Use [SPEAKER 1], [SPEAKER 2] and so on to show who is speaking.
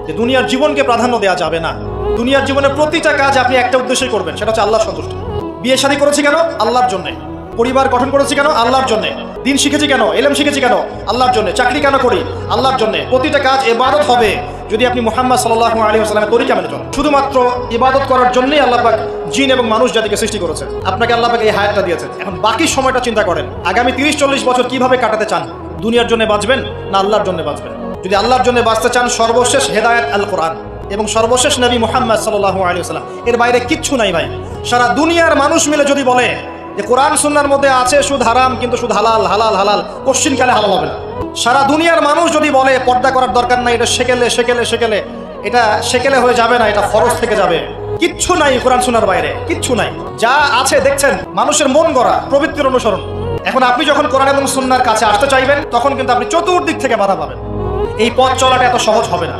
[SPEAKER 1] যে দুনিয়ার জীবনকে প্রাধান্য দেওয়া যাবে না। দুনিয়ার জীবনের প্রতিটা কাজ আপনি একটা উদ্দেশ্যই করবেন, সেটা হচ্ছে আল্লাহর সন্তুষ্টি। বিয়ে শাদী করেছি কেন? আল্লাহর জন্যে। পরিবার গঠন করেছি কেন? আল্লাহর জন্যে। দিন শিখেছি কেন? ইলম শিখেছি কেন? আল্লাহর জন্যে। চাকরি কেন করি? আল্লাহর জন্যে। প্রতিটা কাজ ইবাদত হবে যদি আপনি মুহাম্মদ সাল্লাল্লাহু আলাইহি ওয়াসাল্লামের তরিকা মেনে চলেন। শুধুমাত্র ইবাদত করার জন্যই আল্লাহ পাক জিন এবং মানুষ জাতিকে সৃষ্টি করেছেন। আপনাকে আল্লাহ পাক এই হায়াতটা দিয়েছেন। এখন বাকি সময়টা চিন্তা করেন, আগামী 30-40 বছর কিভাবে কাটাতে চান? দুনিয়ার জন্য বাঁচবেন না আল্লাহর জন্য বাঁচবেন? যদি আল্লাহর জন্য বাঁচতে চান, সর্বশেষ হেদায়েত আল কোরআন এবং সর্বশেষ নবী মুহাম্মদ সাল্লাল্লাহু আলাইহি ওয়াসাল্লাম, এর বাইরে কিচ্ছু নাই ভাই। সারা দুনিয়ার মানুষ মিলে যদি বলে যে কোরআন সুন্নাহর মধ্যে আছে সুদ হারাম, কিন্তু সুদ হালাল, হালাল হালাল, কোশ্চিনকালে হালাল হবে না। সারা দুনিয়ার মানুষ যদি বলে পর্দা করার দরকার নাই, এটা সেকেলে সেকেলে সেকেলে, এটা সেকেলে হয়ে যাবে না, এটা ফরজ থেকে যাবে, কিচ্ছু নাই কোরআন সুন্নাহর বাইরে, কিচ্ছু নাই। যা আছে দেখছেন মানুষের মন গড়া প্রবৃত্তির অনুসরণ। এখন আপনি যখন কোরআন এবং সুন্নাহর কাছে আসতে চাইবেন, তখন কিন্তু আপনি চতুর্দিক থেকে বাধা পাবেন। এই পথ চলাটা এত সহজ হবে না।